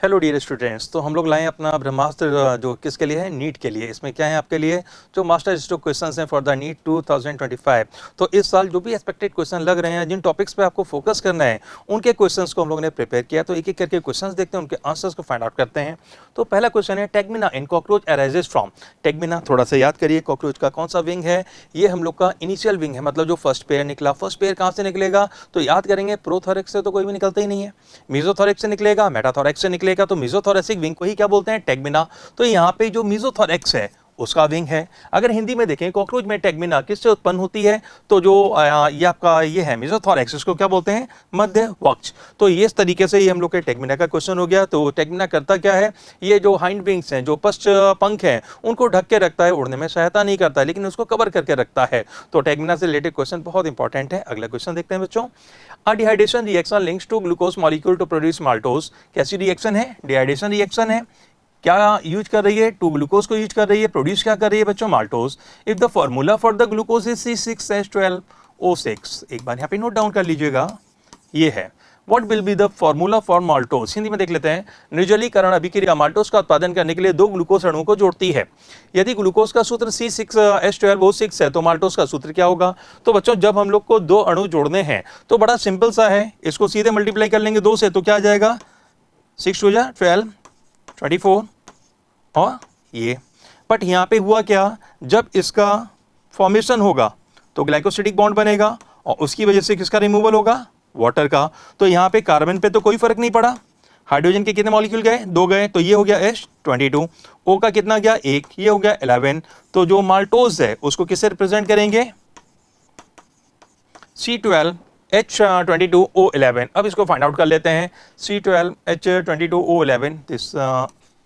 Hello dear students. तो हम लोग लाए अपना ब्रह्मास्त्र जो किसके लिए है, नीट के लिए। इसमें क्या है आपके लिए जो मास्टर स्ट्रोक क्वेश्चंस हैं फॉर द नीट 2025। तो इस साल जो भी एक्सपेक्टेड क्वेश्चन लग रहे हैं, जिन टॉपिक्स पे आपको फोकस करना है, उनके क्वेश्चंस को हम लोग ने प्रिपेयर किया। तो एक एक करके क्वेश्चंस देखते हैं, उनके आंसर्स को फाइंड आउट करते हैं। तो पहला क्वेश्चन है, टेगमिना इन कॉकरोच अराइजेज फ्रॉम। टेगमिना थोड़ा सा याद करिए, कॉकरोच का कौन सा विंग है? ये हम लोग का इनिशियल विंग है, मतलब जो फर्स्ट पेयर निकला। फर्स्ट पेयर कहाँ से निकलेगा? तो याद करेंगे, प्रोथोरेक्स से तो कोई भी निकलता ही नहीं है, मेसोथोरेक्स से निकलेगा, मेटाथोरेक्स से निकलेगा। तो मेसोथोरेसिक विंग को ही क्या बोलते हैं? टेगमिना। तो यहाँ पे जो मेसोथोरेक्स है उसका विंग है। अगर हिंदी में देखें, कॉकरोच में टेगमिना किससे उत्पन्न होती है? तो जो ये आपका ये है मेसोथोरेक्स, इसको क्या बोलते हैं? मध्य वक्ष। तो ये इस तरीके से ये हम लोग के टेगमिना का क्वेश्चन हो गया। तो टेगमिना करता क्या है? ये जो हाइंड विंग्स हैं, जो पश्च पंख हैं, उनको ढक के रखता है, उड़ने में सहायता नहीं करता है, लेकिन उसको कवर करके रखता है। तो टेगमिना से रिलेटेड क्वेश्चन बहुत इंपॉर्टेंट है। अगला क्वेश्चन देखते हैं बच्चों। A dehydration reaction links to glucose molecule to produce maltose. कैसी रिएक्शन है? डिहाइड्रेशन रिएक्शन है। क्या यूज कर रही है? टू ग्लूकोज को यूज कर रही है। प्रोड्यूस क्या कर रही है बच्चों? Maltose. If the formula for the glucose is C6H12O6। एक बार यहाँ पे नोट डाउन कर लीजिएगा, ये है। What will be the formula for maltose? Hindi में देख लेते हैं। निर्जलीकरण अभिक्रिया माल्टोज का उत्पादन करने के लिए दो ग्लूकोज अणुओं को जोड़ती है। यदि ग्लूकोज का सूत्र C6H12O6 है तो माल्टोज का सूत्र क्या होगा? तो बच्चों, जब हम लोग को दो अणु जोड़ने हैं तो बड़ा सिंपल सा है, इसको सीधे मल्टीप्लाई कर लेंगे 2 से, तो क्या आ जाएगा? 6 2 जा 12 24 और ये। बट यहाँ पे हुआ क्या, जब इसका फॉर्मेशन होगा तो ग्लाइकोसिडिक बॉन्ड बनेगा और उसकी वजह से किसका रिमूवल होगा? वाटर का। तो यहाँ पे कार्बन पे तो कोई फर्क नहीं पड़ा। हाइड्रोजन के कितने मॉलिक्यूल गए? 2 गए, तो ये हो गया H22। O का कितना गया? 1, ये हो गया 11। तो जो माल्टोज है उसको किससे रिप्रेजेंट करेंगे? C12H22O11। अब इसको फाइंड आउट कर लेते हैं। C12H22O11 this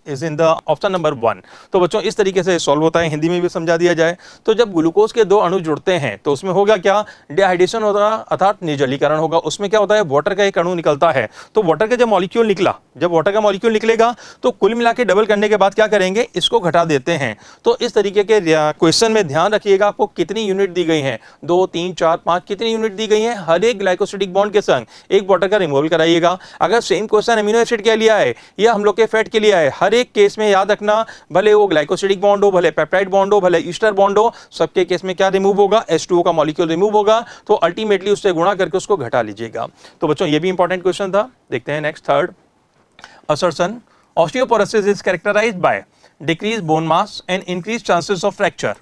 is in the option number 1। तो बच्चों, इस तरीके से सॉल्व होता है। हिंदी में भी समझा दिया जाए तो जब ग्लूकोज के दो अणु जुड़ते हैं तो उसमें होगा क्या? डिहाइड्रेशन होगा, अर्थात निर्जलीकरण होगा। उसमें क्या होता है? वाटर का एक अणु निकलता है। तो वाटर का जब मॉलिक्यूल निकला, जब वाटर का मॉलिक्यूल निकलेगा तो कुल मिला के डबल करने के बाद क्या करेंगे? इसको घटा देते हैं। तो इस तरीके के क्वेश्चन में ध्यान रखिएगा, आपको कितनी यूनिट दी गई है? 2 3 4 5 कितनी यूनिट दी गई है? हर एक ग्लाइकोसिडिक बॉन्ड के संग एक वाटर का रिमूवल कराइएगा। अगर सेम क्वेश्चन अमीनो एसिड के लिए आए या हम लोग के फैट के लिए आए, हर एक केस में याद रखना, भले वो ग्लाइकोसिडिक बॉन्ड हो, भले पेप्टाइड बॉन्ड हो, भले ईस्टर बॉन्ड हो, सबके केस में क्या रिमूव होगा? H2O का मॉलिक्यूल रिमूव होगा। तो अल्टीमेटली उससे गुणा करके उसको घटा लीजिएगा। तो बच्चों, ये भी इंपॉर्टेंट क्वेश्चन था। देखते हैं next, third assertion. Osteoporosis is characterised by decrease bone mass and increase chances of fracture.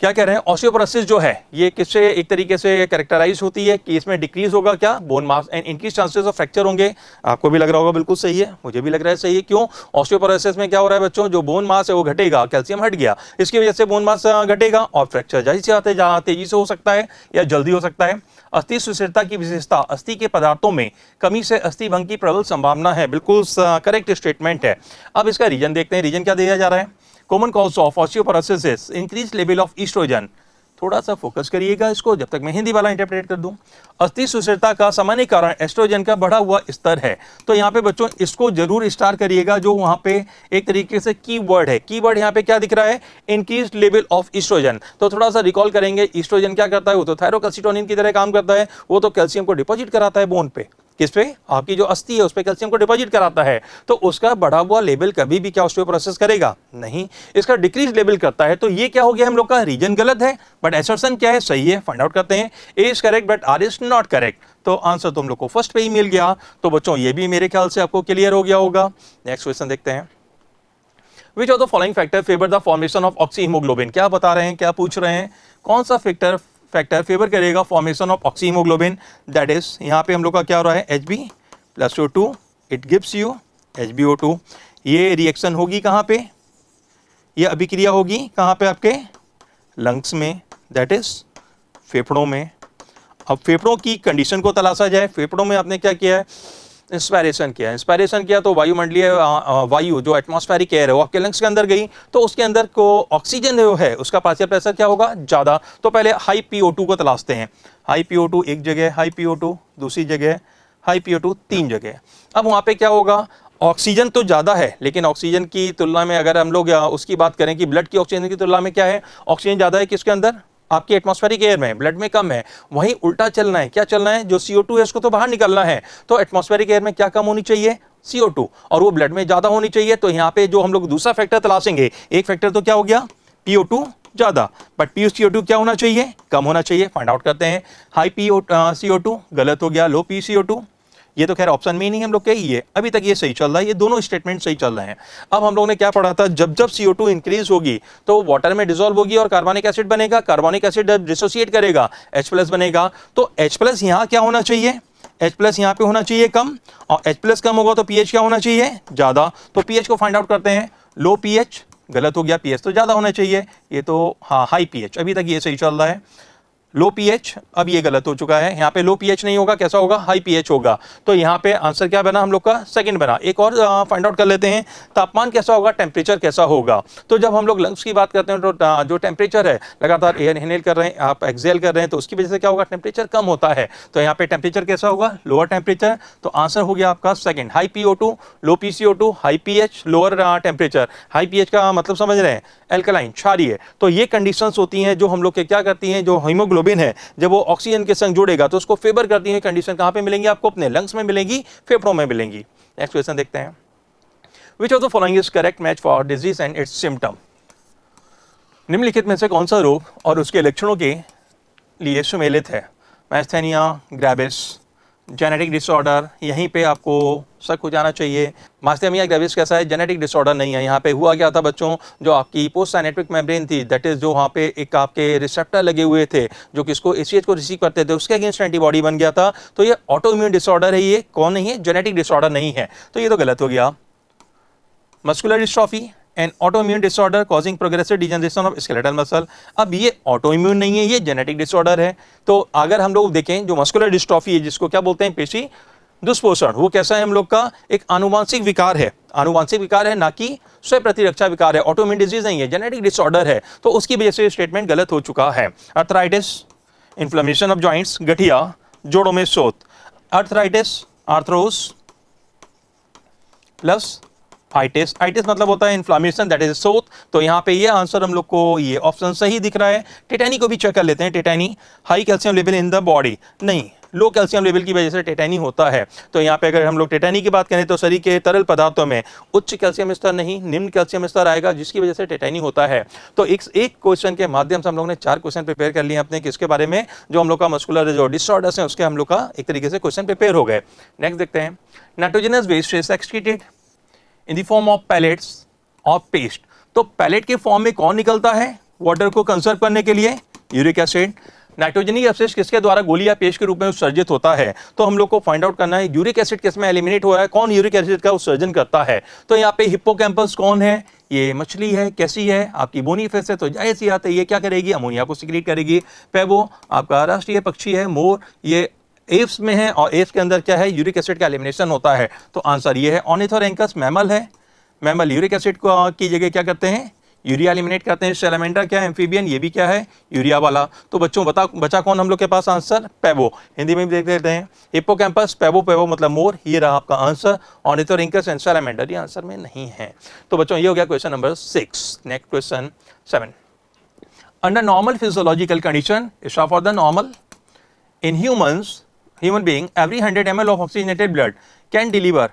क्या कह रहे हैं? ऑस्टियोपोरोसिस जो है ये किससे एक तरीके से कैरेक्टराइज होती है कि इसमें डिक्रीज होगा क्या? Bone mass and increase chances of fracture होंगे। आपको भी लग रहा होगा बिल्कुल सही है, मुझे भी लग रहा है सही है। क्यों? ऑस्टियोपोरोसिस में क्या हो रहा है बच्चों? जो बोन मास है वो घटेगा, कैल्शियम हट गया, इसकी वजह से बोन मास घटेगा और फ्रैक्चर जाहिर सी बात है जहाँ तेजी से हो सकता है या जल्दी हो सकता है। अस्थि सुस्थिरता की विशेषता, अस्थि के पदार्थों में कमी से अस्थि भंग की प्रबल संभावना है। बिल्कुल करेक्ट स्टेटमेंट है। अब इसका रीजन देखते हैं। रीजन क्या दिया जा रहा है? Common cause of osteoporosis is increase level of oestrogen. थोड़ा सा फोकस करिएगा इसको, जब तक मैं हिंदी वाला इंटरप्रेट कर दूं। अस्थि सुस्थिरता का सामान्य कारण एस्ट्रोजन का बढ़ा हुआ स्तर है। तो यहाँ पे बच्चों इसको जरूर स्टार करिएगा, जो वहाँ पे एक तरीके से कीवर्ड है। कीवर्ड यहाँ पे क्या दिख रहा है? Increase level of oestrogen. तो थोड़ा सा रिकॉल करेंगे, ईस्ट्रोजन क्या करता है? वो तो थायरोकैल्सिटोनिन की तरह काम करता है। वो तो कैल्शियम को डिपॉजिट कराता है बोन पे। किस पे? आपकी जो अस्थि है उस पे कैल्शियम को डिपॉजिट कराता है। तो उसका बढ़ा हुआ लेवल कभी भी क्या ऑस्टियोपोरोसिस करेगा? नहीं, इसका डिक्रीज लेवल करता है। तो ये क्या हो गया हम लोग का? रीजन गलत है, बट असर्शन क्या है? सही है। फाइंड आउट करते हैं। A is correct but R is not correct. तो आंसर तुम लोग को फर्स्ट पे ही मिल गया। तो बच्चों, ये भी मेरे ख्याल से आपको क्लियर हो गया होगा। नेक्स्ट क्वेश्चन देखते हैं। विच of the following factor favour the formation of oxyhaemoglobin. क्या बता रहे हैं, क्या पूछ रहे हैं? कौन सा फैक्टर फेवर करेगा formation of oxyhaemoglobin? That is, यहाँ पे हम लोग का क्या हो रहा है? Hb+O2 it gives you HbO2। ये रिएक्शन होगी कहाँ पे? ये अभिक्रिया होगी कहाँ पे? आपके लंग्स में, दैट इज फेफड़ों में। अब फेफड़ों की कंडीशन को तलाशा जाए। फेफड़ों में आपने क्या किया है? इंस्पायरेशन किया। इंस्पायरेशन किया तो वायुमंडलीय वायु जो एटमॉस्फेरिक एयर है वो आपके लंग्स के अंदर गई। तो उसके अंदर को ऑक्सीजन जो है उसका पार्शियल प्रेशर क्या होगा? ज़्यादा। तो पहले हाई PO2 को तलाशते हैं। हाई PO2 एक जगह, हाई PO2 दूसरी जगह, हाई PO2 तीन जगह। अब वहाँ पे क्या होगा? ऑक्सीजन तो ज़्यादा है, लेकिन ऑक्सीजन की तुलना में अगर हम लोग उसकी बात करें कि ब्लड की ऑक्सीजन की तुलना में क्या है? ऑक्सीजन ज़्यादा है किसके अंदर? आपकी एटमॉस्फेरिक एयर में, ब्लड में कम है। वहीं उल्टा चलना है। क्या चलना है? जो CO2 है उसको तो बाहर निकलना है। तो एटमॉस्फेरिक एयर में क्या कम होनी चाहिए? CO2 और वो ब्लड में ज़्यादा होनी चाहिए। तो यहाँ पे जो हम लोग दूसरा फैक्टर तलाशेंगे, एक फैक्टर तो क्या हो गया PO2 ज़्यादा, बट PuCO2 क्या होना चाहिए, कम होना चाहिए। फाइंड आउट करते हैं। हाई CO2 गलत हो गया, लो PuCO2, ये तो खैर ऑप्शन में ही नहीं हम लोग के, ये अभी तक ये सही चल रहा है, ये दोनों स्टेटमेंट सही चल रहे हैं। अब हम लोग ने क्या पढ़ा था, जब जब CO2 इंक्रीज होगी तो वाटर में डिसॉल्व होगी और कार्बोनिक एसिड बनेगा, कार्बोनिक एसिड डिसोसिएट करेगा, H+ बनेगा। तो H+ यहाँ क्या होना चाहिए, H+ यहाँ पे होना चाहिए कम, और H+ कम होगा तो pH क्या होना चाहिए, ज़्यादा। तो pH को फाइंड आउट करते हैं। लो pH गलत हो गया, pH तो ज़्यादा होना चाहिए, ये तो हाँ हाई pH, अभी तक ये सही चल रहा है। लो पीएच, अब ये गलत हो चुका है, यहाँ पे लो पीएच नहीं होगा, कैसा होगा, हाई पीएच होगा। तो यहाँ पे आंसर क्या बना हम लोग का, सेकंड बना। एक और फाइंड आउट कर लेते हैं, तापमान कैसा होगा, टेम्परेचर कैसा होगा। तो जब हम लोग लंग्स की बात करते हैं तो जो टेम्परेचर है, लगातार एयर इनहेल कर रहे हैं, आप एक्सहेल कर रहे हैं, तो उसकी वजह से क्या होगा, टेम्परेचर कम होता है। तो यहाँ पे टेम्परेचर कैसा होगा, लोअर टेम्परेचर। तो आंसर हो गया आपका सेकंड, हाई PO2, लो PCO2, high pH, lower temperature. High pH का मतलब समझ रहे हैं, एल्कलाइन, क्षारीय। तो ये कंडीशंस होती हैं जो हम लोग के क्या करती हैं, जो हीमोग्लोबिन है जब वो ऑक्सीजन के संग जुड़ेगा तो उसको फेवर करती है। कंडीशन कहां पे मिलेंगी आपको, अपने लंग्स में मिलेंगी, फेफड़ों में मिलेंगी। नेक्स्ट क्वेश्चन देखते हैं। विच of the following is correct match for disease and it's symptom. निम्नलिखित में से कौन सा रोग और उसके लक्षणों के लिए सुमेलित है। मैस्थेनिया ग्रेविस, जेनेटिक डिसऑर्डर, यहीं पे आपको शक हो जाना चाहिए। मास्थेनिया ग्रेविस कैसा है, जेनेटिक डिसऑर्डर नहीं है। यहाँ पे हुआ क्या था बच्चों, जो आपकी पोस्ट साइनेप्टिक मेम्ब्रेन थी, दैट इज जो वहाँ पे एक आपके रिसेप्टर लगे हुए थे जो किसको, ACH को रिसीव करते थे, उसके अगेंस्ट एंटीबॉडी बन गया था। तो ये ऑटो इम्यून डिसऑर्डर है, ये कौन नहीं है, जेनेटिक डिसऑर्डर नहीं है। तो ये तो गलत हो गया। Muscular dystrophy and autoimmune disorder causing progressive degeneration of skeletal muscle. अब ये ऑटोइम्यून नहीं है, ये जेनेटिक डिसऑर्डर है। तो अगर हम लोग देखें जो मस्कुलर डिस्ट्रॉफी है, जिसको क्या बोलते हैं, पेशी दुष्पोषण, वो कैसा है हम लोग का, एक आनुवांशिक विकार है। आनुवांशिक विकार है, ना कि स्वयं प्रतिरक्षा विकार है। ऑटोइम्यून डिजीज नहीं है, जेनेटिक डिसऑर्डर है। तो उसकी वजह से स्टेटमेंट गलत हो चुका है। अर्थराइटिस, इन्फ्लेमेशन ऑफ जॉइंट्स, गठिया, जोड़ों में शोथ। Arthritis, arthros plus itis, itis मतलब होता है इन्फ्लामेशन, दैट इज सोथ। तो यहाँ पे ये आंसर हम लोग को ये ऑप्शन सही दिख रहा है। टेटानी को भी चेक कर लेते हैं। Tetani, high calcium level in the body, नहीं, लो कैल्शियम लेवल की वजह से टेटानी होता है। तो यहाँ पे अगर हम लोग टेटानी की बात करें तो शरीर के तरल पदार्थों में उच्च कैल्शियम स्तर नहीं, निम्न कैल्शियम स्तर आएगा, जिसकी वजह से टेटानी होता है। तो एक क्वेश्चन के माध्यम से हम लोग ने 4 क्वेश्चन प्रिपेयर कर लिए अपने, किसके बारे में, जो हम लोग का मस्कुलर जो डिसऑर्डर्स हैं उसके हम लोग का एक तरीके से क्वेश्चन प्रिपेयर हो गए। नेक्स्ट देखते हैं। Nitrogenous waste is excreted in the form of pellets और पेस्ट। तो पैलेट के फॉर्म में कौन निकलता है वाटर को कंजर्व करने के लिए, यूरिक एसिड। नाइट्रोजनी अपशिष्ट किसके द्वारा गोली या पेस्ट के रूप में उत्सर्जित होता है। तो हम लोग को फाइंड आउट करना है यूरिक एसिड किस में एलिमिनेट हो रहा है, कौन यूरिक एसिड का उत्सर्जन करता है। तो यहाँ पे हिप्पोकैम्पस कौन है, ये मछली है, कैसी है, आपकी बोनी फिश है, तो जाहिर सी बात है ये क्या करेगी, अमोनिया को सिक्रीट करेगी। पेबो आपका राष्ट्रीय पक्षी है, मोर, ये एप्स में है, और एप्स के अंदर क्या है, यूरिक एसिड का एलिमिनेशन होता है। तो आंसर ये है। ऑर्निथोरैंकस मैमल है, मैमल यूरिक एसिड को की जगह क्या करते हैं, यूरिया एलिमिनेट करते हैं। सैलामेंडर क्या है, एम्फीबियन, ये भी क्या है, यूरिया वाला। तो बच्चों बचा कौन हम लोग के पास आंसर, पेबो। हिंदी में भी देख लेते हैं, हिप्पोकैम्पस, पेबो, पेबो मतलब मोर, ये रहा आपका आंसर। ऑर्निथोरैंकस एंड सैलामेंडर ये आंसर में नहीं है। तो बच्चों ये हो गया question number 6। Next question 7। Under normal physiological condition, for the normal in human being every 100 ml of oxygenated blood can deliver,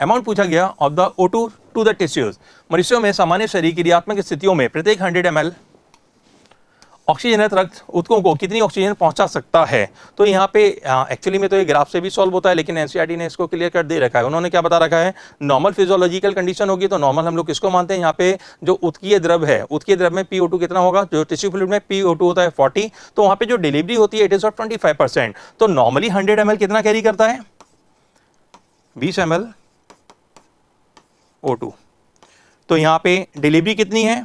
amount पूछा गया, of the O2 to the tissues. मनुष्यों में सामान्य शरीर क्रियात्मक स्थितियों में प्रत्येक 100 ml ऑक्सीजनित रक्त ऊतकों को कितनी ऑक्सीजन पहुंचा सकता है। तो यहाँ पे एक्चुअली में तो ये ग्राफ से भी सॉल्व होता है, लेकिन एनसीईआरटी ने इसको क्लियर कर दे रखा है। उन्होंने क्या बता रखा है, नॉर्मल फिजियोलॉजिकल कंडीशन होगी। तो नॉर्मल हम लोग किसको मानते हैं, यहाँ पे जो उत्कीय द्रव है, उत्कीय द्रव में PO2 कितना होगा, जो टिश्यू फ्लूइड में PO2 होता है 40, तो वहाँ पे जो डिलीवरी होती है इट इज ऑफ 25%। तो नॉर्मली 100 ml कितना कैरी करता है, 20 ml O2। तो यहाँ पे डिलीवरी कितनी है,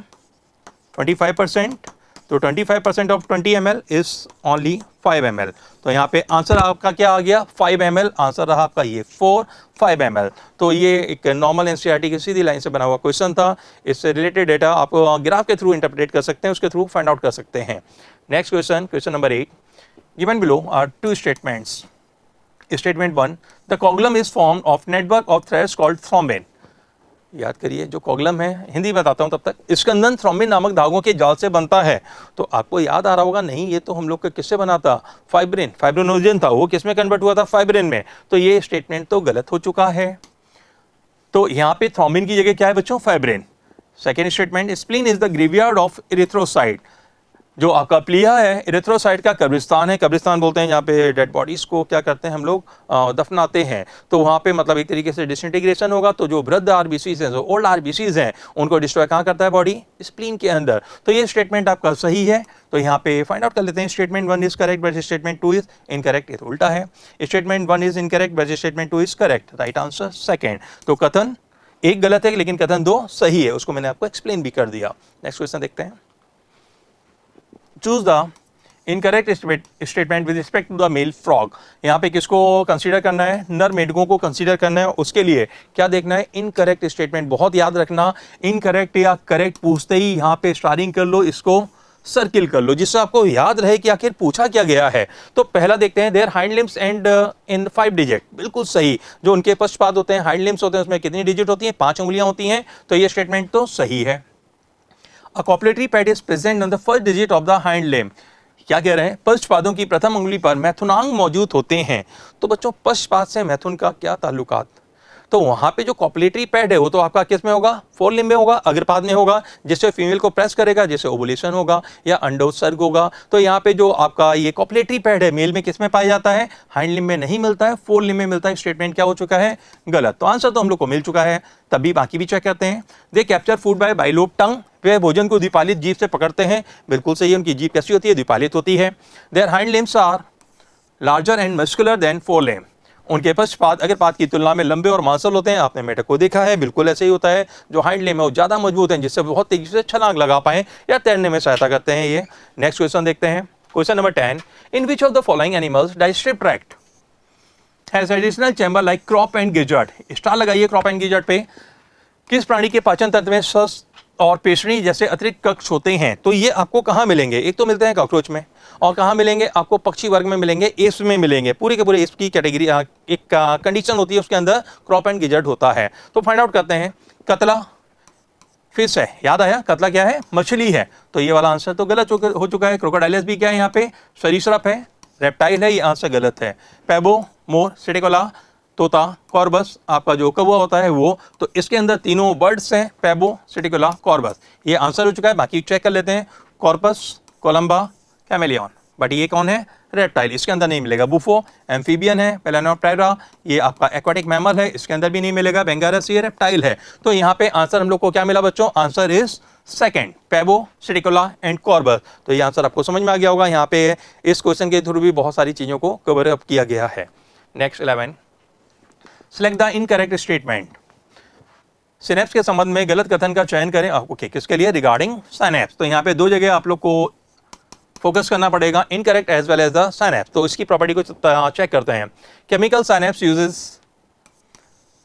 25%। तो 25% of 20 ml is only 5 ml। तो यहाँ पे आंसर आपका क्या आ गया, 5 ml। आंसर रहा आपका ये 5 ml। तो ये एक नॉर्मल एनसीईआरटी की सीधी लाइन से बना हुआ क्वेश्चन था। इससे रिलेटेड डेटा आप ग्राफ के थ्रू इंटरप्रेट कर सकते हैं, उसके थ्रू फाइंड आउट कर सकते हैं। Next question, question number 8। Given below are 2 statements. Statement 1, the coagulum is formed of network of threads called thrombin. याद करिए, जो कॉगुलम है, हिंदी बताता हूं तब तक, स्कंदन थ्रोम्बिन नामक धागों के जाल से बनता है। तो आपको याद आ रहा होगा, नहीं ये तो हम लोग का किससे बना था, फाइब्रिन, फाइब्रोनोजन था, वो किस में कन्वर्ट हुआ था, फाइब्रिन में। तो ये स्टेटमेंट तो गलत हो चुका है। तो यहाँ पे थ्रोम्बिन की जगह क्या है बच्चों, fibrin. Second statement, spleen is the graveyard of erythrocyte. जो आपका प्लिया है इरिथ्रोसाइट का कब्रिस्तान है, कब्रिस्तान बोलते हैं जहाँ पे डेड बॉडीज को क्या करते हैं हम लोग दफनाते हैं। तो वहाँ पे मतलब एक तरीके से डिसइंटीग्रेशन होगा, तो जो वृद्ध आरबीसीज हैं, जो ओल्ड आरबीसीज हैं, उनको डिस्ट्रॉय कहाँ करता है बॉडी, स्प्लीन के अंदर। तो ये स्टेटमेंट आपका सही है। तो यहाँ पे फाइंड आउट कर लेते हैं, statement 1 is correct but statement 2 is incorrect. ये तो उल्टा है, statement 1 is incorrect but statement 2 is correct. Right answer second. तो कथन एक गलत है लेकिन कथन 2 सही है, उसको मैंने आपको एक्सप्लेन भी कर दिया। नेक्स्ट क्वेश्चन देखते हैं। Choose the incorrect statement with respect to the male frog. यहाँ पे किसको कंसीडर करना है, नर मेढकों को कंसीडर करना है। उसके लिए क्या देखना है, इनकरेक्ट स्टेटमेंट। बहुत याद रखना, इनकरेक्ट या करेक्ट पूछते ही यहाँ पे स्टारिंग कर लो, इसको सर्किल कर लो, जिससे आपको याद रहे कि आखिर पूछा क्या गया है। तो पहला देखते हैं, their hind limbs and in 5 digit. बिल्कुल सही, जो उनके पश्चपाद होते हैं, हाइंड लिम्स होते हैं, उसमें कितनी डिजिट होती हैं, 5 उंगलियां होती हैं। तो ये स्टेटमेंट तो सही है। A copulatory pad is present on the first digit of the hind limb। क्या कह रहे हैं, पश्चपादों की प्रथम उंगली पर मैथुनांग मौजूद होते हैं। तो बच्चों पश्चपाद से मैथुन का क्या ताल्लुकात, तो वहां पे जो कॉपुलेटरी पैड है वो तो आपका किस में होगा, फोर लिम्ब में होगा, अग्रपाद में होगा, जिससे फीमेल को प्रेस करेगा, जिससे ओवुलेशन होगा या अंडोत्सर्ग होगा। तो यहाँ पे जो आपका ये कॉपुलेटरी पैड है मेल में किस में पाया जाता है, हाइंड लिम्ब में नहीं मिलता है, फोर लिम्ब में मिलता है। स्टेटमेंट क्या हो चुका है, गलत। तो आंसर तो हम लोग को मिल चुका है, तभी बाकी भी चेक करते हैं। They capture food by bilobe tongue. वे भोजन को द्विपालित जीभ से पकड़ते हैं। बिल्कुल सही है, उनकी जीभ कैसी होती है, द्विपालित होती है। Their hind limbs are larger and muscular than fore limb. उनके पश्चपाद अग्रपाद की तुलना में लंबे और मांसल होते हैं। आपने मेढक को देखा है, बिल्कुल ऐसे ही होता है। जो हाइंड लिम्ब है वो ज्यादा मजबूत हैं, जिससे बहुत तेजी से छलांग लगा पाए या तैरने में सहायता करते हैं ये। नेक्स्ट क्वेश्चन देखते हैं, question number 10। In which of the following animals digestive tract has additional chamber like crop and gizzard. Star लगाइए क्रॉप एंड गिजर्ट पे। किस प्राणी के पाचन तंत्र में सस और पेशनी जैसे अतिरिक्त कक्ष होते हैं। तो ये आपको कहाँ मिलेंगे, एक तो मिलते हैं कॉकरोच में, और कहाँ मिलेंगे आपको पक्षी वर्ग में मिलेंगे, एप्स में मिलेंगे। पूरे के पूरे एप्स की कैटेगरी एक कंडीशन होती है, उसके अंदर क्रॉप एंड गिजर्ट होता है। तो फाइंड आउट करते हैं। कतला फिश है, याद आया, कतला क्या है, मछली है। तो ये वाला आंसर तो गलत हो चुका है। क्रोकोडाइलस भी क्या है यहाँ पे, सरीसृप है, रेप्टाइल है, ये आंसर गलत है। पैबो, मोर, सिटिकोला, तोता, कॉर्बस आपका जो कौवा होता है वो। तो इसके अंदर तीनों बर्ड्स हैं, पैबो, सिटिकुला, कॉर्बस। ये आंसर हो चुका है। बाकी चेक कर लेते हैं, कॉर्पस, कोलंबा, कैमेलियन। बट ये कौन है, रेप्टाइल, इसके अंदर नहीं मिलेगा। बुफो एम्फीबियन है, पेलानोप्टेरा ये आपका एक्वाटिक मैमल है, इसके अंदर भी नहीं मिलेगा। बेंगारस ये रेप्टाइल है। तो यहाँ पे आंसर हम लोग को क्या मिला बच्चों, आंसर इज सेकंड, पैबो, सिटिकुला एंड कॉर्बस। तो ये आंसर आपको समझ में आ गया होगा। यहाँ पे इस क्वेश्चन के थ्रू भी बहुत सारी चीजों को कवर अप किया गया है। Next 11, select the incorrect statement. Synapse के संबंध में गलत कथन का चयन करें। ओके, किसके लिए, रिगार्डिंग सिनेप्स। तो यहाँ पे दो जगह आप लोग को फोकस करना पड़ेगा, incorrect as well as the synapse. तो इसकी प्रॉपर्टी को चेक करते हैं। Chemical synapse uses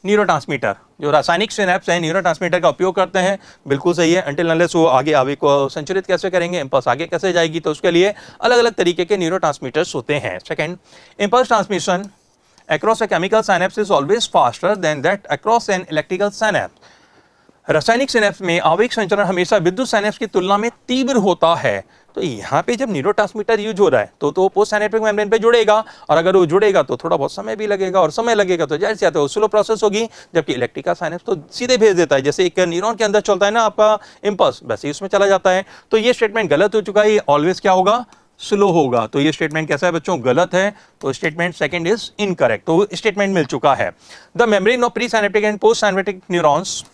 neurotransmitter. जो रासायनिक सिनेप्स हैं न्यूरोट्रांसमीटर का उपयोग करते हैं। बिल्कुल सही है। अंटिल अनलेस वो आगे आवेग को संचरित कैसे करेंगे, इंपल्स आगे कैसे जाएगी, तो उसके लिए अलग अलग तरीके के न्यूरोट्रांसमीटर्स होते हैं। Second, impulse transmission across a chemical synapse is always faster than that across an electrical synapse। रासायनिक सिनेप्स में आवेग संचरण हमेशा विद्युत सिनेप्स की तुलना में तीव्र होता है। तो यहाँ पे जब न्यूरोट्रांसमीटर यूज हो रहा है तो पोस्ट सिनेप्टिक मेम्ब्रेन पे जुड़ेगा, और अगर वो जुड़ेगा तो थोड़ा बहुत समय भी लगेगा, और समय लगेगा तो जाहिर सी बात है स्लो प्रोसेस होगी। जबकि इलेक्ट्रिकल सिनेप्स तो सीधे भेज देता है, जैसे एक न्यूरॉन के अंदर चलता है ना आपका इंपल्स, वैसे ही उसमें चला जाता है। तो ये स्टेटमेंट गलत हो चुका है, ऑलवेज क्या होगा, स्लो होगा। तो ये स्टेटमेंट कैसा है बच्चों, गलत है। तो स्टेटमेंट सेकंड इज इनकरेक्ट। तो स्टेटमेंट मिल चुका है। The membrane of presynaptic and postsynaptic neurons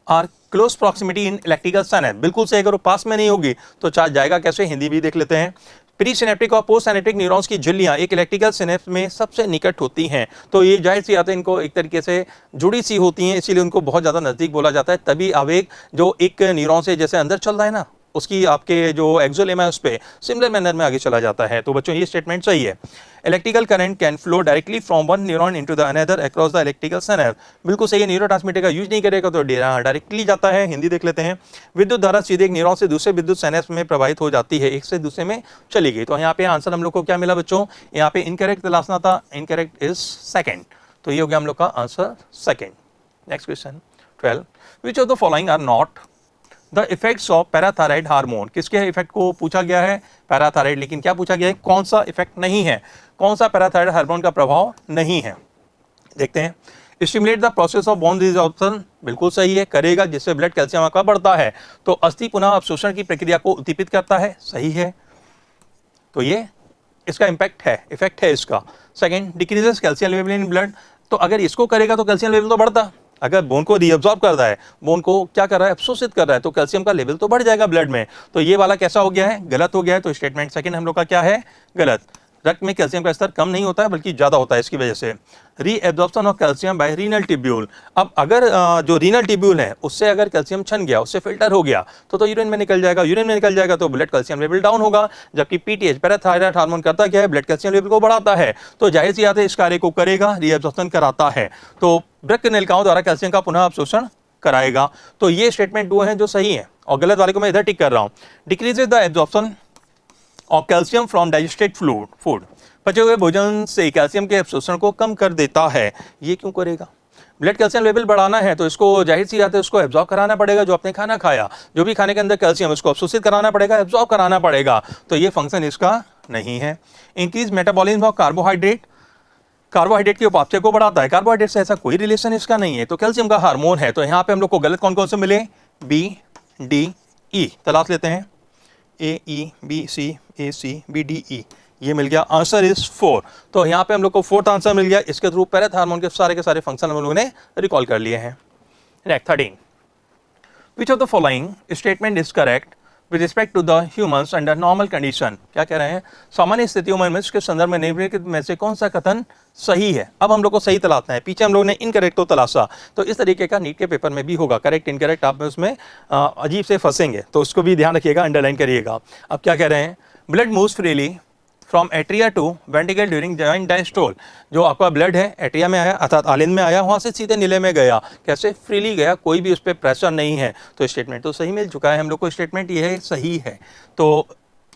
are close proximity in electrical synapse. बिल्कुल सही, अगर वो पास में नहीं होगी तो चार्ज जाएगा कैसे, हिंदी भी देख लेते हैं। प्री सिनेप्टिक और पोस्ट सिनेप्टिक न्यूरॉन्स की झिल्लियां एक इलेक्ट्रिकल सिनेप्स में सबसे निकट होती हैं। तो ये जाहिर सी बात है, इनको एक तरीके से जुड़ी सी होती हैं, इसीलिए उनको बहुत ज़्यादा नज़दीक बोला जाता है। तभी आवेग जो एक न्यूरॉन से जैसे अंदर चल रहा है ना, उसकी आपके जो एक्सोलेमा है उस पर सिमिलर मैनर में आगे चला जाता है। तो बच्चों ये स्टेटमेंट सही है। Electrical current can flow directly from one neuron into the another across the electrical synapse. बिल्कुल सही है। न्यूरोट्रांसमीटर का यूज नहीं करेगा तो डायरेक्टली जाता है। हिंदी देख लेते हैं। विद्युत धारा सीधे एक न्यूरॉन से दूसरे विद्युत सिनेप्स में प्रवाहित हो जाती है, एक से दूसरे में चली गई। तो यहाँ पे आंसर हम लोग को क्या मिला बच्चों, यहाँ पे इनकरेक्ट तलाशना था, इनकरेक्ट इज सेकेंड। तो ये हो गया हम लोग का answer second. Next question 12, which of the following are not the effects of parathyroid hormone. किसके इफेक्ट को पूछा गया है, पैराथायराइड, लेकिन क्या पूछा गया है, कौन सा इफेक्ट नहीं है, कौन सा पैराथायराइड हार्मोन का प्रभाव नहीं है। देखते हैं। Stimulate the process of bone resorption, बिल्कुल सही है, करेगा, जिससे ब्लड कैल्शियम आपका बढ़ता है। तो अस्थि पुनः अवशोषण की प्रक्रिया को उद्दीपित करता है, सही है। तो ये इसका इम्पैक्ट है, इफेक्ट है इसका। Second, decreases calcium level in blood, तो अगर इसको करेगा तो कैल्शियम लेवल तो बढ़ता, अगर बोन को रीअब्सॉर्ब कर रहा है, बोन को क्या कर रहा है, अवशोषित कर रहा है, तो कैल्शियम का लेवल तो बढ़ जाएगा ब्लड में। तो ये वाला कैसा हो गया है, गलत हो गया है। तो स्टेटमेंट सेकंड हम लोग का क्या है, गलत। रक्त में कैल्शियम का स्तर कम नहीं होता है बल्कि ज्यादा होता है इसकी वजह से। Reabsorption of calcium by renal tubule, अब अगर जो रीनल ट्यूब्यूल है उससे अगर कैल्शियम छन गया, उससे फिल्टर हो गया तो यूरिन में निकल जाएगा, यूरिन में निकल जाएगा तो ब्लड कैल्शियम लेवल डाउन होगा। जबकि पीटीएच पैराथायराइड हार्मोन करता क्या है, ब्लड कैल्शियम लेवल को बढ़ाता है। तो जाहिर सी बात है इस कार्य को करेगा, रीएब्जॉर्प्शन कराता है, तो वृक्क नलिकाओं द्वारा कैल्शियम का पुनः अवशोषण कराएगा। तो ये स्टेटमेंट दो हैं जो सही है, और गलत वाले को मैं इधर टिक कर रहा हूँ। Decreases the absorption of calcium from digested food, पचे हुए भोजन से कैल्शियम के अवशोषण को कम कर देता है। ये क्यों करेगा, ब्लड कैल्शियम लेवल बढ़ाना है तो इसको जाहिर सी बात है उसको एब्जॉर्ब कराना पड़ेगा, जो आपने खाना खाया, जो भी खाने के अंदर कैल्शियम उसको अवशोषित कराना पड़ेगा, एब्जॉर्ब कराना पड़ेगा। तो ये फंक्शन इसका नहीं है। Increase metabolism of carbohydrate, carbohydrate की उपापचय को बढ़ाता है, कार्बोहाइड्रेट से ऐसा कोई रिलेशन इसका नहीं है। तो कैल्शियम का हार्मोन है, तो यहाँ पे हम लोग को गलत कौन कौन से मिले, बी डी ई, तलाश लेते हैं, ए ई बी सी ए सी बी डी ई, ये मिल गया। Answer is 4। तो यहाँ पे हम लोग को फोर्थ आंसर मिल गया। इसके थ्रू पैराथार्मोन के सारे फंक्शन हम लोगों ने रिकॉल कर लिए हैं। Next 13, which of the following statement is correct with respect to the humans under normal condition, क्या कह रहे हैं, सामान्य स्थितियों में मनुष्य के संदर्भ में निम्नलिखित में से कौन सा कथन सही है। अब हम लोग को सही तलाशना है, पीछे हम लोग ने इनकरेक्ट तो तलाशा, तो इस तरीके का नीट के पेपर में भी होगा, करेक्ट इनकरेक्ट आप उसमें अजीब से फंसेंगे, तो उसको भी ध्यान रखिएगा, अंडरलाइन करिएगा। अब क्या कह रहे हैं, blood moves freely from atria to ventricle during joint diastole, जो आपका ब्लड है एट्रिया में आया अर्थात आलिंद में आया, वहाँ से सीधे नीले में गया, कैसे, फ्रीली गया, कोई भी उस पर प्रेशर नहीं है। तो स्टेटमेंट तो सही मिल चुका है हम लोग को, स्टेटमेंट ये सही है। तो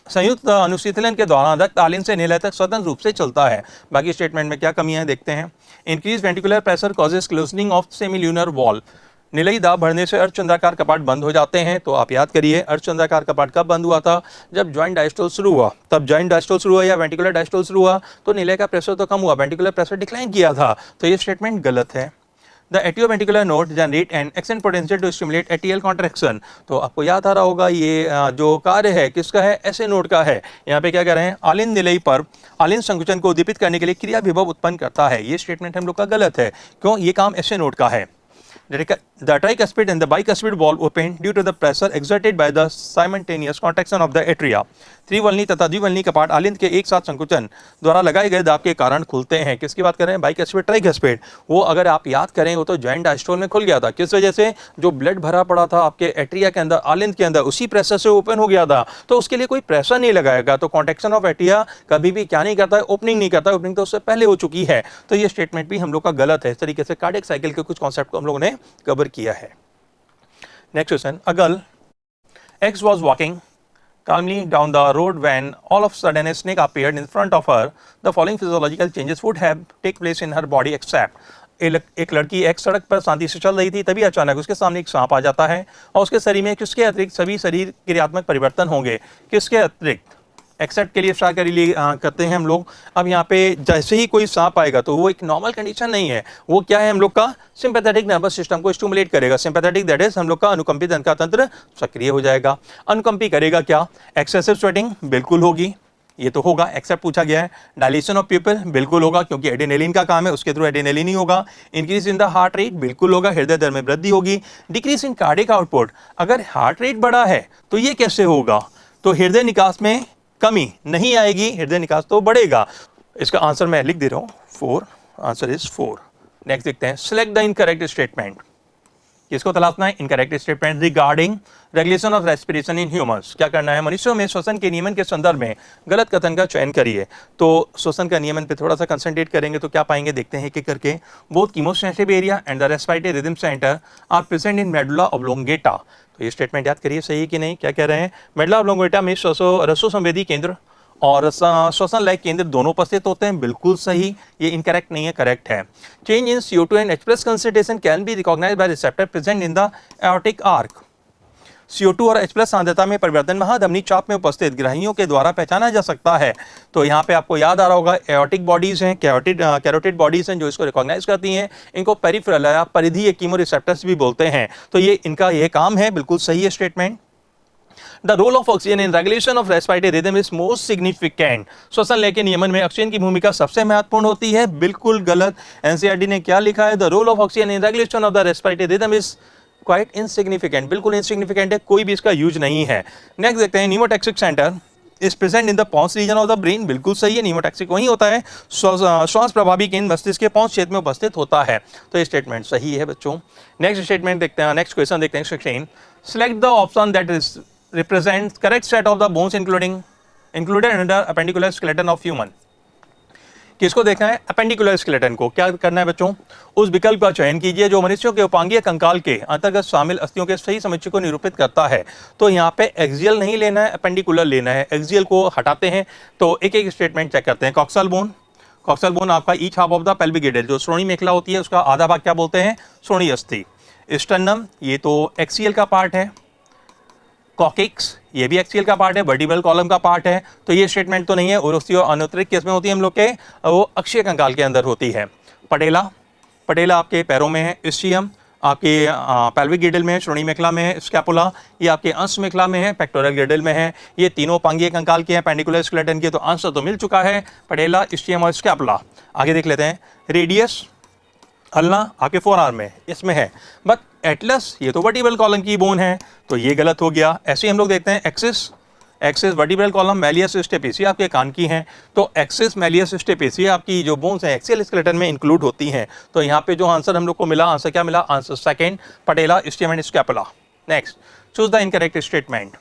संयुक्त अनुशीतलन के दौरान रक्त आलिंद से नीले तक स्वतंत्र रूप से चलता है। बाकी स्टेटमेंट में क्या कमियां हैं देखते हैं। Increase ventricular pressure causes closing of semilunar valve, निलयी दाब बढ़ने से अर्धचंद्राकार कपाट बंद हो जाते हैं। तो आप याद करिए अर्धचंद्राकार कपाट कब बंद हुआ था, जब जॉइंट डायस्टोल शुरू हुआ, तब जॉइंट डायस्टोल शुरू हुआ या वेंटिकुलर डायस्टोल शुरू हुआ तो निलय का प्रेशर तो कम हुआ, वेंटिकुलर प्रेशर डिक्लाइन किया था। तो ये स्टेटमेंट गलत है। The atrioventricular node generate and action potential to stimulate atrial contraction, तो आपको याद आ रहा होगा ये जो कार्य है किसका है, एसए नोड का है। यहाँ पे क्या कह रहे हैं, आलिंद निलयी पर आलिंद संकुचन को उद्दीपित करने के लिए क्रिया विभव उत्पन्न करता है। ये स्टेटमेंट हम लोग का गलत है, क्यों, ये काम एसए नोड का है। The tricuspid and the bicuspid valve open due to the pressure exerted by the simultaneous contraction of the atria. त्रिवलनी तथा द्विवलनी कपाट आलिंद के एक साथ संकुचन द्वारा लगाए गए दाब के कारण खुलते हैं। किसकी बात कर रहे हैं, बाइकस्पिड ट्राइकस्पिड। वो अगर आप याद करें वो तो जॉइंट डायस्टोल में खुल गया था, किस वजह से, जो ब्लड भरा पड़ा था आपके एट्रिया के अंदर आलिंद के अंदर, उसी प्रेशर से ओपन हो गया था। तो उसके लिए कोई प्रेशर नहीं लगाएगा, तो कॉन्ट्रैक्शन ऑफ एट्रिया कभी भी क्या नहीं करता है, ओपनिंग नहीं करता, ओपनिंग तो उससे पहले हो चुकी है। तो ये स्टेटमेंट भी हम लोग का गलत है। इस तरीके से कार्डियक साइकिल के कुछ कॉन्सेप्ट को हम लोगों ने कवर किया है। Next question, a girl X was walking calmly down the road when all of a sudden a snake appeared in front of her. The following physiological changes would have take place in her body except एक लड़की एक सड़क पर शांति से चल रही थी, तभी अचानक उसके सामने एक सांप आ जाता है और उसके शरीर में किसके अतिरिक्त सभी शरीर क्रियात्मक परिवर्तन होंगे। किसके अतिरिक्त, एक्सेप्ट के लिए स्टार के लिए करते हैं हम लोग। अब यहाँ पे जैसे ही कोई सांप आएगा तो वो एक नॉर्मल कंडीशन नहीं है, वो क्या है, हम लोग का सिंपैथेटिक नर्वस सिस्टम को स्टिमुलेट करेगा। सिंपैथेटिक दैट इज हम लोग का अनुकंपी तंत्र का तंत्र सक्रिय हो जाएगा। अनुकंपी करेगा क्या, एक्सेसिव स्वेटिंग बिल्कुल होगी, ये तो होगा, एक्सेप्ट पूछा गया है। डायलेशन ऑफ प्यूपिल बिल्कुल होगा क्योंकि एड्रेनलिन का काम है, उसके थ्रू एड्रेनलिन ही होगा। Increase in the heart rate बिल्कुल होगा, हृदय दर में वृद्धि होगी। डिक्रीज इन कार्डियक आउटपुट, अगर हार्ट रेट बढ़ा है तो ये कैसे होगा, तो हृदय निकास में कमी नहीं आएगी, हृदय निकास तो बढ़ेगा। इसका आंसर मैं लिख दे रहा हूँ 4, आंसर इज 4। नेक्स्ट देखते हैं, सिलेक्ट द इनकरेक्ट स्टेटमेंट। किसको तलाशना है, incorrect statement regarding regulation of respiration in humans. क्या करना है, मनुष्यों में श्वसन के नियमन के संदर्भ में गलत कथन का चयन करिए। तो श्वसन का नियमन पे थोड़ा सा कंसंट्रेट करेंगे तो क्या पाएंगे, देखते हैं एक एक करके। Both chemosensitive area and the respiratory rhythm centre are present in medulla oblongata. तो ये स्टेटमेंट याद करिए, सही है कि नहीं। क्या कह रहे हैं, मेडुला ऑब्लोंगेटा में रसो संवेदी केंद्र और श्वसन लय केंद्र दोनों उपस्थित होते हैं, बिल्कुल सही। ये इनकरेक्ट नहीं है, करेक्ट है। Change in CO2 and H+ concentration can be recognised by receptor present in the aortic arch. CO2 और H+ सांद्रता में परिवर्तन महाधमनी चाप में उपस्थित ग्रहियों के द्वारा पहचाना जा सकता है। तो यहाँ पे आपको याद आ रहा होगा एओर्टिक बॉडीज हैं, कैरोटिड बॉडीज हैं जो इसको रिकॉग्नाइज करती हैं। इनको पेरिफेरल या परिधीय कीमोरिसेप्टर्स भी बोलते हैं। तो ये इनका ये काम है, बिल्कुल सही है statement. The role of oxygen in regulation of respiratory rhythm is most significant. श्वसन लय के नियमन में ऑक्सीजन की भूमिका सबसे महत्वपूर्ण होती है। बिल्कुल गलत। एनसीईआरटी ने क्या लिखा है? The role of oxygen in regulation of the respiratory rhythm is quite insignificant. बिल्कुल insignificant है, कोई भी इसका यूज नहीं है। नेक्स्ट देखते हैं, pneumotaxic centre is present in the pons region of the brain. बिल्कुल सही है, नीमोटैक्सिक वही होता है, श्वास प्रभावी केंद्र मस्तिष्क के पॉन्स क्षेत्र में उपस्थित होता है। तो ये स्टेटमेंट सही है बच्चों। नेक्स्ट स्टेटमेंट देखते हैं, नेक्स्ट क्वेश्चन देखते हैं। Section select the option that is represents correct set of the bones included under appendicular skeleton of human। किसको देखना है? अपेंडिकुलर स्केलेटन को। क्या करना है बच्चों? उस विकल्प का चयन कीजिए जो मनुष्यों के उपांगीय कंकाल के अंतर्गत शामिल अस्थियों के सही समुच्चय को निरूपित करता है। तो यहाँ पे एक्सियल नहीं लेना है, अपेंडिकुलर लेना है। एक्सियल को हटाते हैं। तो एक एक स्टेटमेंट चेक करते हैं। कॉक्सल बोन, कॉक्सल बोन आपका each half of the pelvic girdle, जो श्रोणी मेखला होती है उसका आधा भाग क्या बोलते हैं? श्रोणी अस्थि। स्टर्नम, ये तो एक्सियल का पार्ट है। कॉकिक्स, ये भी एक्सियल का पार्ट है, वर्टिब्रल कॉलम का पार्ट है। तो ये स्टेटमेंट तो नहीं है। उरुस्थी और अनुत्तरिक किस में होती है हम लोग के? वो अक्षीय कंकाल के अंदर होती है। पटेला, पटेला आपके पैरों में है। इस्चियम आपके पेल्विक गिल्डल में है, श्रोणी मेखला में है। स्कैपुला ये आपके अंश मेखला में है, पेक्टोरल गिल्डल में है। ये तीनों उपांगीय कंकाल के हैं, पेंडिकुलर स्केलेटन के। तो अंश तो मिल चुका है, पटेला, इस्चियम और स्कैपुला। आगे देख लेते हैं। रेडियस, अल्ना आपके फोर आर्म में इसमें है, बट एटलस ये तो वर्टिब्रल कॉलम की बोन है, तो ये गलत हो गया। ऐसे ही हम लोग देखते हैं axis, axis vertebral column, malleus stapes आपके कान की हैं। तो एक्सिस, मैलियस स्टेपेसी आपकी जो बोन्स हैं एक्सियल स्केलेटन में इंक्लूड होती हैं। तो यहाँ पे जो आंसर हम लोग को मिला, आंसर क्या मिला? Answer second, patella, ischium and scapula. Next, choose the incorrect statement.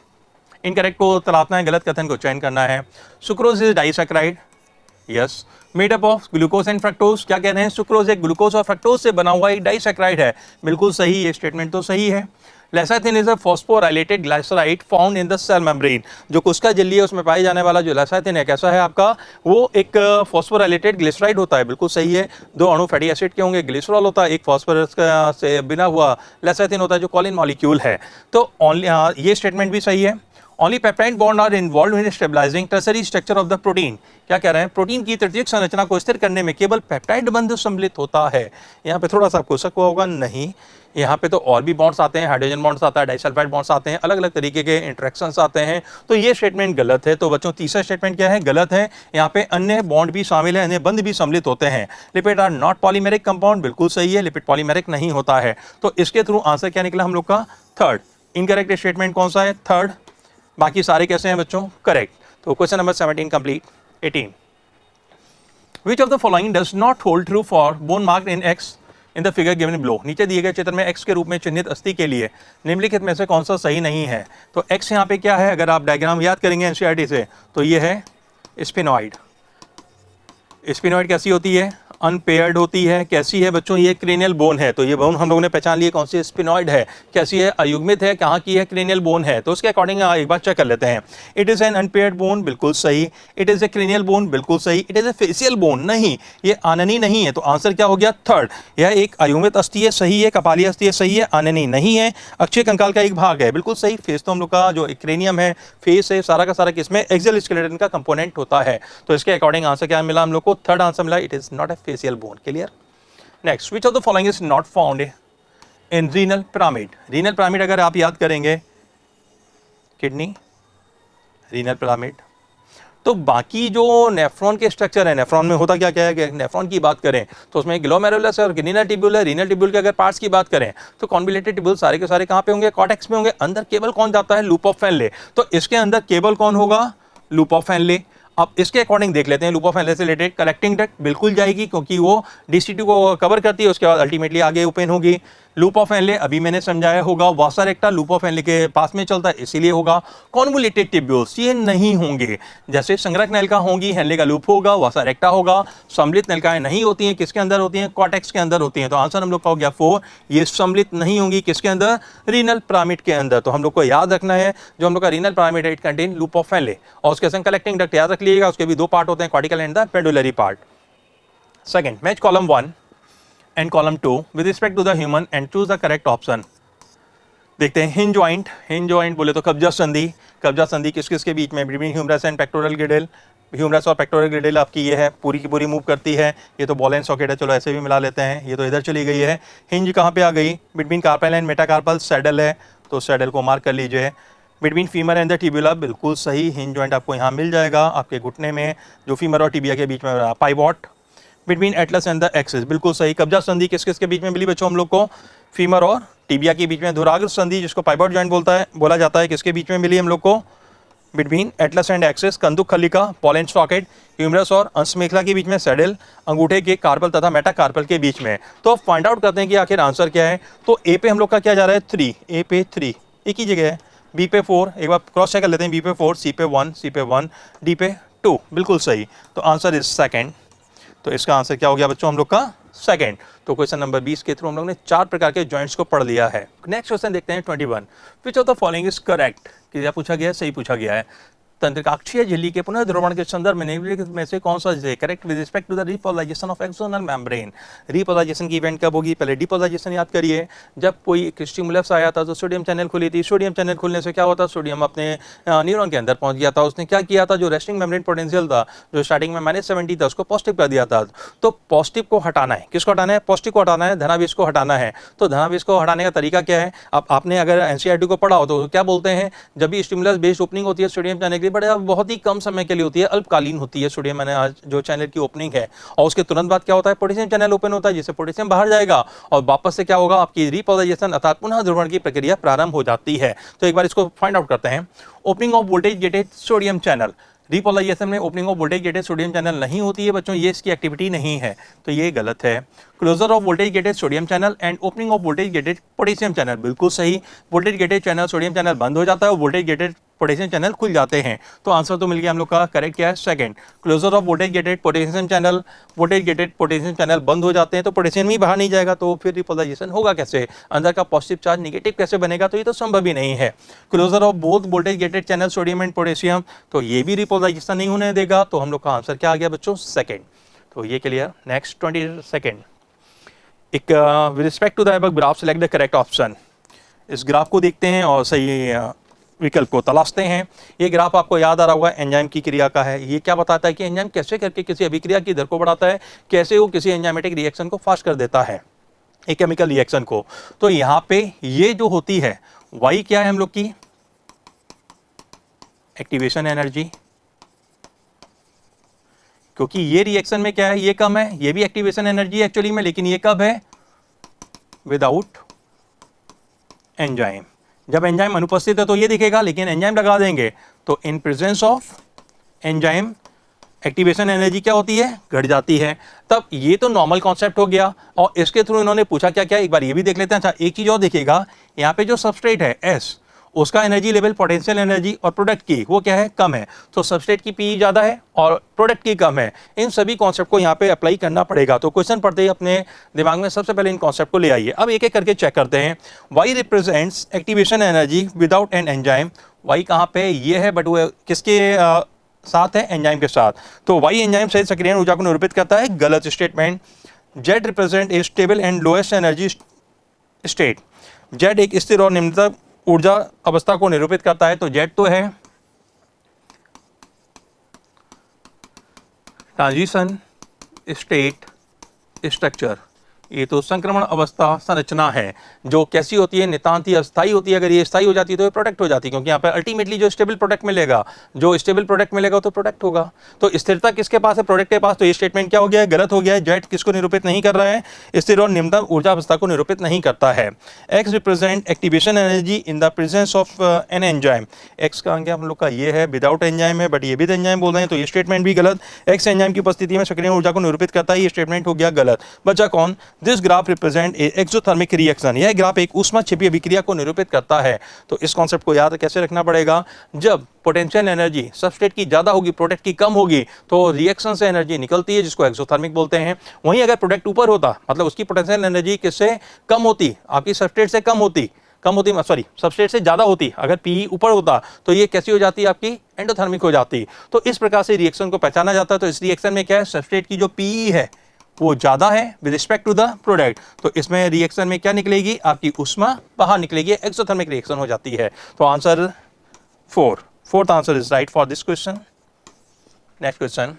Incorrect को तलाशना है, गलत कथन को चयन करना है। Sucrose is disaccharide, yes. Made up of glucose and fructose, क्या कह रहे हैं? सुक्रोज एक ग्लूकोज और फ्रक्टोज से बना हुआ एक डाइसैकेराइड है। बिल्कुल सही, ये स्टेटमेंट तो सही है। Lecithin is a phosphorylated glyceride found in the cell membrane. जो कोशिका झिल्ली है उसमें पाए जाने वाला जो लेसाथिन है कैसा है आपका? वो एक फॉस्फोराइलेटेड ग्लिसराइड होता है। बिल्कुल सही है। दो अणु फैटी एसिड के होंगे, ग्लिसरॉल होता है, एक फॉस्फोरस से बिना हुआ लेसाथिन होता है जो कॉलिन मॉलिक्यूल है। तो ये स्टेटमेंट भी सही है। Only peptide bond are involved in stabilizing tertiary structure of the protein। क्या कह रहे हैं? प्रोटीन की तृतीयक संरचना को स्थिर करने में केवल पेप्टाइड बंध सम्मिलित होता है। यहाँ पे थोड़ा सा आपको शक हुआ होगा, नहीं, यहाँ पे तो और भी बॉन्ड्स आते हैं, हाइड्रोजन बॉन्ड्स आता है, डाइसल्फाइड बॉन्ड्स आते हैं, अलग अलग तरीके के इंटरेक्शंस आते हैं। तो ये स्टेटमेंट गलत है। तो बच्चों तीसरा स्टेटमेंट क्या है? गलत है। यहाँ पे अन्य बॉन्ड भी शामिल है, अन्य बंध भी सम्मिलित होते हैं। Lipid are not polymeric compound, बिल्कुल सही है, लिपिड पॉलीमेरिक नहीं होता है। तो इसके थ्रू आंसर क्या निकला हम लोग का? थर्ड। इनकरेक्ट स्टेटमेंट कौन सा है? थर्ड। बाकी सारे कैसे हैं बच्चों? करेक्ट। तो question number 17 complete. 18, which of the following does not hold true for bone marked in x in the figure given below. नीचे दिए गए चित्र में एक्स के रूप में चिन्हित अस्थि के लिए निम्नलिखित में से कौन सा सही नहीं है? तो एक्स यहाँ पे क्या है? अगर आप डायग्राम याद करेंगे एनसीईआरटी से तो ये है स्पिनॉइड। स्पिनॉइड कैसी होती है? अनपेयर्ड होती है। कैसी है बच्चों? ये क्रेनियल बोन है। तो ये बोन हम लोगों ने पहचान लिए कौन सी? स्पिनॉइड है। कैसी है? अयुग्मित है। कहाँ की है? क्रेनियल बोन है। तो उसके अकॉर्डिंग एक बार चेक कर लेते हैं। It is an unpaired bone, बिल्कुल सही। It is a cranial bone, बिल्कुल सही। It is a facial bone, नहीं, ये आननी नहीं है। तो आंसर क्या हो गया? थर्ड। यह एक अयुग्मित अस्थि है, सही है। कपाली अस्थि है, सही है। आननी नहीं है। अक्षीय कंकाल का एक भाग है, बिल्कुल सही। फेस तो हम लोग का जो क्रेनियम है, फेस है, सारा का सारा किसमें? एक्सियल स्केलेटन का कंपोनेंट होता है। तो इसके अकॉर्डिंग आंसर क्या मिला हम लोग को? थर्ड आंसर मिला। It is not a facial bone. Clear? Next, which of the following is not found in renal pyramid. Renal pyramid अगर आप याद करेंगे, किडनी, रीनल पिरामिड। तो बाकी जो नेफ्रॉन के स्ट्रक्चर है, नेफ्रॉन में होता क्या क्या है? नेफ्रॉन की बात करें तो उसमें ग्लोमेरुलस और रीनल ट्यूब्यूल है। रीनल ट्यूब्यूल के अगर पार्ट्स की बात करें तो कॉन्विलेटेड ट्यूब्यूल सारे के सारे कहाँ पे होंगे? कॉर्टेक्स में होंगे। अंदर केबल कौन जाता है? Loop of Henle. तो इसके अंदर केबल कौन होगा? Loop of Henle. अब इसके अकॉर्डिंग देख लेते हैं। लूप ऑफ फैनले से रिलेटेड कलेक्टिंग डक्ट बिल्कुल जाएगी क्योंकि वो DCT को कवर करती है, उसके बाद अल्टीमेटली आगे ओपन होगी। लूप ऑफ फैनले अभी मैंने समझाया होगा, वासा रेक्टा लूप ऑफ फैनले के पास में चलता है, इसीलिए होगा। कॉन्वोल्यूटेड ट्यूब्यूल्स ये नहीं होंगे। जैसे संग्रहक नलिका होंगी, हेनले का लूप होगा, वासा रेक्टा होगा। सम्मिलित नलिकाएं नहीं होती हैं, किसके अंदर होती हैं? कॉर्टेक्स के अंदर होती हैं। तो आंसर हम लोग का हो गया 4। ये सम्मिलित नहीं होंगी, किसके अंदर? रीनल पिरामिड के अंदर। तो हम लोग को याद रखना है जो हम लोग का रीनल पिरामिड है, इट कंटेन लूप ऑफ फैनले और उसके संग कलेक्टिंग डक्ट याद रख लीजिएगा। उसके भी दो पार्ट होते हैं, cortical and the medullary part. Second, match column 1 and column 2 with respect to the human and choose the correct option। देखते हैं हिंज जॉइंट। हिंज जॉइंट बोले तो कब्जा संधि। कब्जा संधि किस किस के बीच में? Between humerus and pectoral girdle. Humerus और पेक्टोरल गिडल आपकी ये है, पूरी की पूरी मूव करती है। ये तो बॉल एंड सॉकेट है, चलो ऐसे भी मिला लेते हैं। ये तो इधर चली गई है। हिंज कहाँ पे आ गई? Between carpal and metacarpal saddle है, तो सैडल को मार्क कर लीजिए। Between femur and the tubular, बिल्कुल सही, हिंज जॉइंट आपको यहाँ मिल जाएगा आपके घुटने में, जो फीमर और टिबिया के बीच में। Pivot between atlas and the axis, बिल्कुल सही। कब्जा संधि किस किस के बीच में मिली बच्चों हम लोग को? फीमर और टिबिया के बीच में। धुराग्र संधि जिसको पाइवॉट जॉइंट बोला जाता है, किसके बीच में मिली हम लोग को? Between atlas and axis. कंदुक खलिका, बॉल एंड सॉकेट, ह्यूमरस और अंशमेखला के बीच में सैडल, अंगूठे के कार्पल तथा मेटाकार्पल के बीच में। तो फाइंड आउट करते हैं कि आखिर आंसर क्या है। तो ए पे हम लोग का क्या जा रहा है? 3। ए पे 3, एक ही जगह है। बी पे 4, एक बार क्रॉस चेक कर लेते हैं। बी पे 4, सी पे 1, सी पे 1, डी पे 2, बिल्कुल सही। तो आंसर इज सेकंड। तो इसका आंसर क्या हो गया बच्चों हम लोग का? सेकंड। तो क्वेश्चन नंबर 20 के थ्रू हम लोग ने 4 प्रकार के जॉइंट्स को पढ़ लिया है। नेक्स्ट क्वेश्चन देखते हैं 21। विच of the following is correct? क्या पूछा गया है? सही पूछा गया है। तंत्रिकाक्षीय झिल्ली के पुनर्ध्रुवण के संदर्भ में निम्नलिखित में से कौन सा है correct with respect to the repolarisation of axonal membrane? Repolarisation की इवेंट कब होगी? पहले डिपोलराइजेशन याद करिए। जब कोई स्टिमुलस आया था तो सोडियम चैनल खुली थी। सोडियम चैनल खुलने से क्या होता? सोडियम अपने न्यूरॉन के अंदर पहुंच गया था। उसने क्या किया था? जो रेस्टिंग मेम्ब्रेन पोटेंशियल था, जो स्टार्टिंग में -70 था, उसको पॉजिटिव कर दिया था। तो पॉजिटिव को हटाना है। किसको हटाना है? पॉजिटिव को हटाना है, धनावेश को हटाना है। तो धनावेश को हटाने का तरीका क्या है? अब आपने अगर एनसीईआरटी को पढ़ा हो तो क्या बोलते हैं? जब भी स्टिमुलस बेस्ड ओपनिंग होती है सोडियम चैनल की, बड़े बहुत ही कम समय के लिए होती है, अल्पकालीन होती है सोडियम आज जो चैनल की ओपनिंग है, और उसके तुरंत बाद क्या होता है? पोटेशियम चैनल ओपन होता है, जिससे पोटेशियम बाहर जाएगा और वापस से क्या होगा? आपकी रिपोलराइजेशन अर्थात पुनः ध्रुवण की प्रक्रिया प्रारंभ हो जाती है। तो एक बार इसको फाइंड आउट करते हैं। Opening of voltage gated sodium channel. Repolarisation में opening of voltage gated sodium channel नहीं होती है बच्चों, ये इसकी एक्टिविटी नहीं है, तो ये गलत है। Closure of voltage gated sodium channel and opening of voltage gated potassium channel, बिल्कुल सही। Voltage gated channel sodium channel बंद हो जाता है और वोल्टेज गेटेड पोटेशियम चैनल खुल जाते हैं। तो आंसर तो मिल गया हम लोग का। करेक्ट क्या है? Second. Closure of voltage gated potassium channel, voltage gated potassium channel बंद हो जाते हैं तो पोटेशियम ही बाहर नहीं जाएगा, तो फिर रिपोलराइजेशन होगा कैसे? अंदर का पॉजिटिव चार्ज निगेटिव कैसे बनेगा? तो ये तो संभव ही नहीं है। Closure of both voltage gated channel sodium and potassium, तो ये भी रिपोलराइजेशन नहीं होने देगा। तो हम लोग का आंसर क्या आ गया बच्चों? सेकंड। तो ये क्लियर। Next 22nd। एक with respect to the above graph select the correct option. इस ग्राफ को देखते हैं और सही विकल्प को तलाशते हैं। ये ग्राफ आपको याद आ रहा होगा, एंजाइम की क्रिया का है। ये क्या बताता है कि एंजाइम कैसे करके किसी अभिक्रिया की दर को बढ़ाता है, कैसे वो किसी एंजाइमेटिक रिएक्शन को फास्ट कर देता है, एक केमिकल रिएक्शन को। तो यहाँ पे ये जो होती है वाई क्या है हम लोग की? एक्टिवेशन एनर्जी, क्योंकि ये रिएक्शन में क्या है? ये कम है, ये भी एक्टिवेशन एनर्जी एक्चुअली में, लेकिन ये कब है? Without enzyme. जब एंजाइम अनुपस्थित है तो ये दिखेगा, लेकिन एंजाइम लगा देंगे तो in presence of enzyme activation energy क्या होती है? घट जाती है। तब ये तो नॉर्मल कॉन्सेप्ट हो गया, और इसके थ्रू इन्होंने पूछा क्या क्या, एक बार ये भी देख लेते हैं। अच्छा, एक चीज और देखिएगा, यहाँ पे जो सबस्ट्रेट है एस, उसका एनर्जी लेवल पोटेंशियल एनर्जी और प्रोडक्ट की वो क्या है? कम है। तो सबस्ट्रेट की पी ज़्यादा है और प्रोडक्ट की कम है। इन सभी कॉन्सेप्ट को यहाँ पे अप्लाई करना पड़ेगा। तो क्वेश्चन पढ़ते ही अपने दिमाग में सबसे पहले इन कॉन्सेप्ट को ले आइए। अब एक एक करके चेक करते हैं। Y represents activation energy without an enzyme. Y कहाँ पे? ये है, बट वो किसके साथ है? एंजाइम के साथ। तो वाई एंजाइम सहित सक्रियण ऊर्जा को निरूपित करता है, गलत statement. Z represent a stable and lowest energy state. Z एक स्थिर और निम्नतम ऊर्जा अवस्था को निरूपित करता है, तो जेड तो है ट्रांजिशन स्टेट स्ट्रक्चर। ये तो संक्रमण अवस्था संरचना है, जो कैसी होती है? नितांत ही अस्थायी होती है। अगर ये स्थायी हो जाती है तो ये प्रोडक्ट हो जाती है, क्योंकि यहाँ पे अल्टीमेटली जो स्टेबल प्रोडक्ट मिलेगा, जो स्टेबल प्रोडक्ट मिलेगा तो प्रोडक्ट होगा। तो स्थिरता किसके पास है? प्रोडक्ट के पास। तो ये स्टेटमेंट क्या हो गया है? गलत हो गया है। जेड किसको निरूपित नहीं कर रहा है? स्थिर और निम्नतम ऊर्जा अवस्था को निरूपित नहीं करता है। X represent activation energy in the presence of an enzyme. X का हम लोग का ये है, विदाउट एंजाइम है, बट ये भी एंजाइम बोल रहे हैं, तो ये स्टेटमेंट भी गलत। एक्स एंजाइम की उपस्थिति में सक्रिय ऊर्जा को निरूपित करता है, ये स्टेटमेंट हो गया गलत। बचा कौन? This graph represent exothermic reaction. यह ग्राफ एक ऊष्मा छिपी अभिक्रिया को निरूपित करता है। तो इस कॉन्सेप्ट को याद कैसे रखना पड़ेगा? जब पोटेंशियल एनर्जी सबस्ट्रेट की ज्यादा होगी, प्रोडक्ट की कम होगी, तो रिएक्शन से एनर्जी निकलती है, जिसको एक्सोथर्मिक बोलते हैं। वहीं अगर प्रोडक्ट ऊपर होता, मतलब उसकी पोटेंशियल एनर्जी किससे कम होती? आपकी सबस्ट्रेट से कम होती, सबस्ट्रेट से ज्यादा होती। अगर पी ऊपर होता तो ये कैसी हो जाती? आपकी एंडोथर्मिक हो जाती। तो इस प्रकार से रिएक्शन को पहचाना जाता है। तो इस रिएक्शन में क्या है? सबस्ट्रेट की जो पी है वो ज़्यादा है with respect to the product, तो इसमें रिएक्शन में क्या निकलेगी, आपकी ऊष्मा बाहर निकलेगी, एक्सोथर्मिक रिएक्शन हो जाती है। तो answer 4th answer is right for this question. Next question,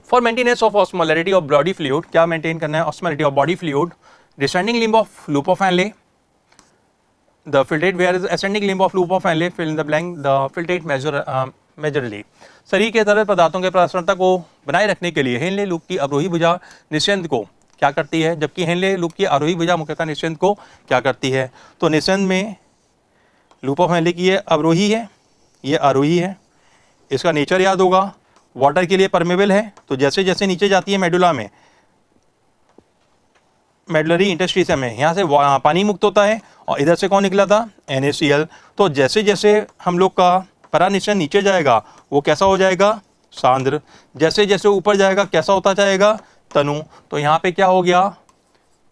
for maintenance of osmolarity of body fluid, क्या मेंटेन करना है osmolarity of body fluid, descending limb of loop of Henle, the filtrate where is ascending limb of loop of Henle, fill in the blank, the filtrate majorly। शरीर के तरल पदार्थों के प्रसरणता को बनाए रखने के लिए हेनले लूप की अवरोही भुजा निस्यंद को क्या करती है, जबकि हेनले लूप की आरोही भुजा मुख्यतः निस्यंद को क्या करती है। तो निस्यंद में लूप ऑफ हेनले की ये अवरोही है, ये आरोही है। इसका नेचर याद होगा, वाटर के लिए परमेबल है, तो जैसे जैसे नीचे जाती है मेडुला में, मेडुलरी इंटरस्टिशियम में, यहाँ से पानी मुक्त होता है और इधर से कौन निकला था, NaCl। तो जैसे जैसे हम लोग का परानिस्यंद नीचे जाएगा वो कैसा हो जाएगा, सांद्र। जैसे जैसे ऊपर जाएगा कैसा होता जाएगा, तनु। तो यहाँ पे क्या हो गया,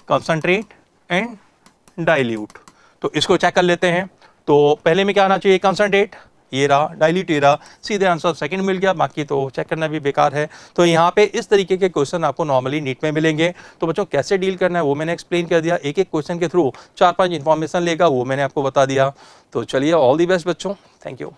कंसंट्रेट एंड डाइल्यूट। तो इसको चेक कर लेते हैं। तो पहले में क्या आना चाहिए, कंसंट्रेट, ये रहा, डाइल्यूट ये रहा, सीधे आंसर सेकंड मिल गया, बाकी तो चेक करना भी बेकार है। तो यहाँ पे इस तरीके के क्वेश्चन आपको नॉर्मली नीट में मिलेंगे। तो बच्चों कैसे डील करना है वो मैंने एक्सप्लेन कर दिया, एक एक क्वेश्चन के थ्रू 4-5 इंफॉर्मेशन लेगा वो मैंने आपको बता दिया। तो चलिए, ऑल दी बेस्ट बच्चों, थैंक यू।